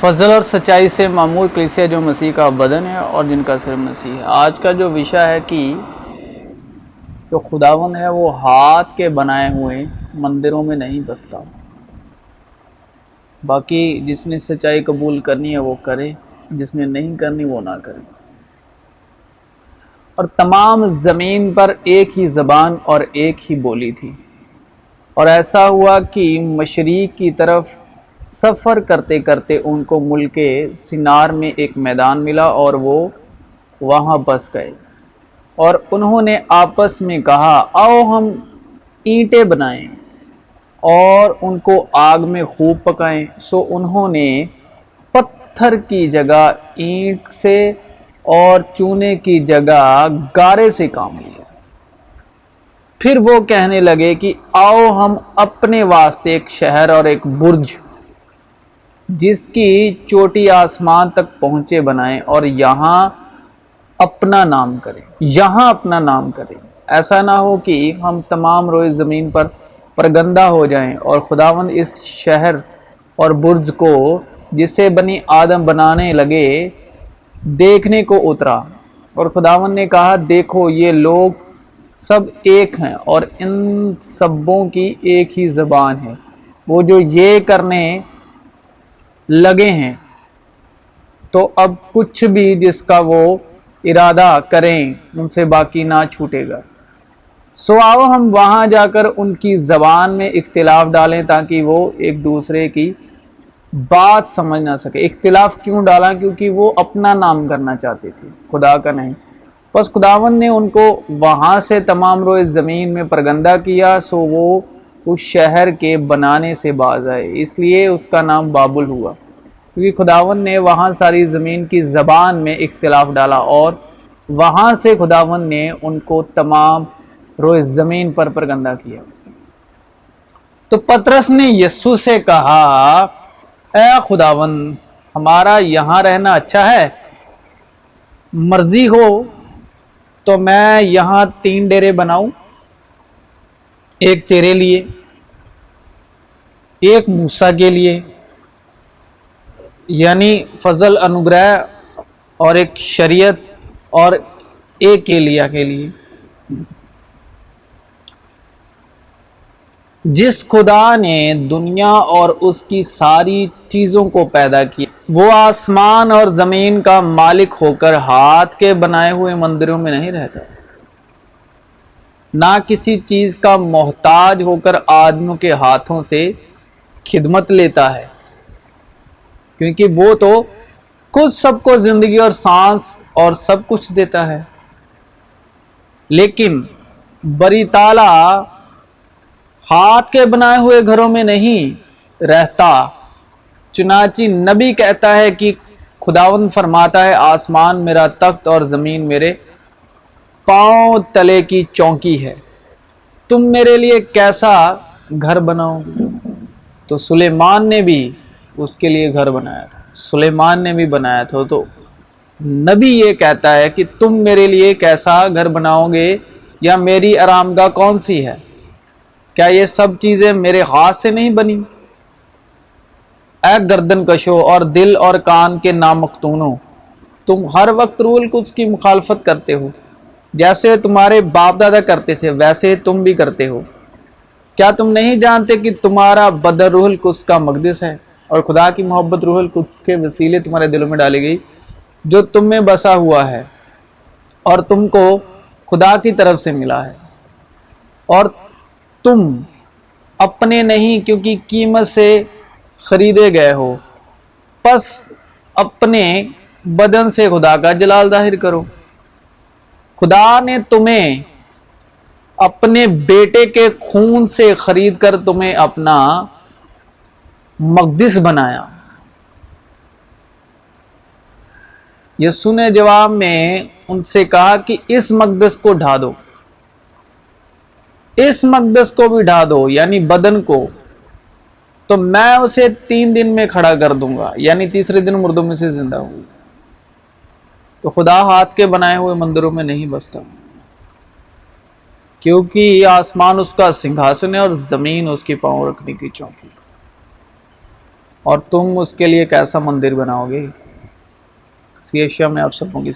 فضل اور سچائی سے معمور کلیسیا جو مسیح کا بدن ہے اور جن کا سر مسیح ہے۔ آج کا جو وشا ہے کہ جو خداوند ہے وہ ہاتھ کے بنائے ہوئے مندروں میں نہیں بستا، باقی جس نے سچائی قبول کرنی ہے وہ کرے، جس نے نہیں کرنی وہ نہ کرے۔ اور تمام زمین پر ایک ہی زبان اور ایک ہی بولی تھی، اور ایسا ہوا کہ مشرق کی طرف سفر کرتے کرتے ان کو ملک سنار میں ایک میدان ملا اور وہ وہاں بس گئے، اور انہوں نے آپس میں کہا آؤ ہم اینٹیں بنائیں اور ان کو آگ میں خوب پکائیں۔ سو انہوں نے پتھر کی جگہ اینٹ سے اور چونے کی جگہ گارے سے کام لیا۔ پھر وہ کہنے لگے کہ آؤ ہم اپنے واسطے ایک شہر اور ایک برج جس کی چوٹی آسمان تک پہنچے بنائیں، اور یہاں اپنا نام کریں۔ ایسا نہ ہو کہ ہم تمام روئے زمین پر پرگندہ ہو جائیں۔ اور خداوند اس شہر اور برج کو جسے بنی آدم بنانے لگے دیکھنے کو اترا، اور خداوند نے کہا دیکھو یہ لوگ سب ایک ہیں اور ان سبوں کی ایک ہی زبان ہے، وہ جو یہ کرنے لگے ہیں تو اب کچھ بھی جس کا وہ ارادہ کریں ان سے باقی نہ چھوٹے گا۔ سو آؤ ہم وہاں جا کر ان کی زبان میں اختلاف ڈالیں تاکہ وہ ایک دوسرے کی بات سمجھ نہ سکے۔ اختلاف کیوں ڈالا؟ کیونکہ وہ اپنا نام کرنا چاہتے تھے، خدا کا نہیں۔ بس خداوند نے ان کو وہاں سے تمام روئے زمین میں پرگندہ کیا، سو وہ اس شہر کے بنانے سے باز آئے، اس لیے اس کا نام بابل ہوا، کیونکہ خداوند نے وہاں ساری زمین کی زبان میں اختلاف ڈالا، اور وہاں سے خداوند نے ان کو تمام روئے زمین پر پرگندہ کیا۔ تو پطرس نے یسوع سے کہا اے خداوند، ہمارا یہاں رہنا اچھا ہے، مرضی ہو تو میں یہاں 3 ڈیرے بناؤں، ایک تیرے لیے، ایک موسیٰ کے لیے، یعنی فضل انوگرہ، اور ایک شریعت، اور ایک ایلیا کے لیے۔ جس خدا نے دنیا اور اس کی ساری چیزوں کو پیدا کیا وہ آسمان اور زمین کا مالک ہو کر ہاتھ کے بنائے ہوئے مندروں میں نہیں رہتا، نہ کسی چیز کا محتاج ہو کر آدمیوں کے ہاتھوں سے خدمت لیتا ہے، کیونکہ وہ تو خود سب کو زندگی اور سانس اور سب کچھ دیتا ہے۔ لیکن بری تعالیٰ ہاتھ کے بنائے ہوئے گھروں میں نہیں رہتا، چنانچہ نبی کہتا ہے کہ خداوند فرماتا ہے آسمان میرا تخت اور زمین میرے پاؤں تلے کی چوکی ہے، تم میرے لیے کیسا گھر بناؤ گے؟ تو سلیمان نے بھی اس کے لیے گھر بنایا تھا، سلیمان نے بھی بنایا تھا۔ تو نبی یہ کہتا ہے کہ تم میرے لیے کیسا گھر بناؤ گے، یا میری آرامگاہ کون سی ہے؟ کیا یہ سب چیزیں میرے ہاتھ سے نہیں بنی؟ اے گردن کشو اور دل اور کان کے نامختونوں، تم ہر وقت روح القدس کی مخالفت کرتے ہو، جیسے تمہارے باپ دادا کرتے تھے ویسے تم بھی کرتے ہو۔ کیا تم نہیں جانتے کہ تمہارا بدن روح القدس کا مقدس ہے، اور خدا کی محبت روح القدس کے وسیلے تمہارے دلوں میں ڈالی گئی، جو تم میں بسا ہوا ہے، اور تم کو خدا کی طرف سے ملا ہے، اور تم اپنے نہیں کیونکہ قیمت سے خریدے گئے ہو، پس اپنے بدن سے خدا کا جلال ظاہر کرو۔ خدا نے تمہیں اپنے بیٹے کے خون سے خرید کر تمہیں اپنا مقدس بنایا۔ یسوع نے جواب میں ان سے کہا کہ اس مقدس کو ڈھا دو، اس مقدس کو بھی ڈھا دو، یعنی بدن کو، تو میں اسے 3 دن میں کھڑا کر دوں گا، یعنی تیسرے دن مردوں میں سے زندہ ہوگا۔ تو خدا ہاتھ کے بنائے ہوئے مندروں میں نہیں بستا، کیونکہ آسمان اس کا سنگھاسن ہے اور زمین اس کے پاؤں رکھنے کی چوکی۔ اور تم اس کے لیے کیسا مندر بناؤ گے؟ اسی ایشیا میں آپ سبوں کی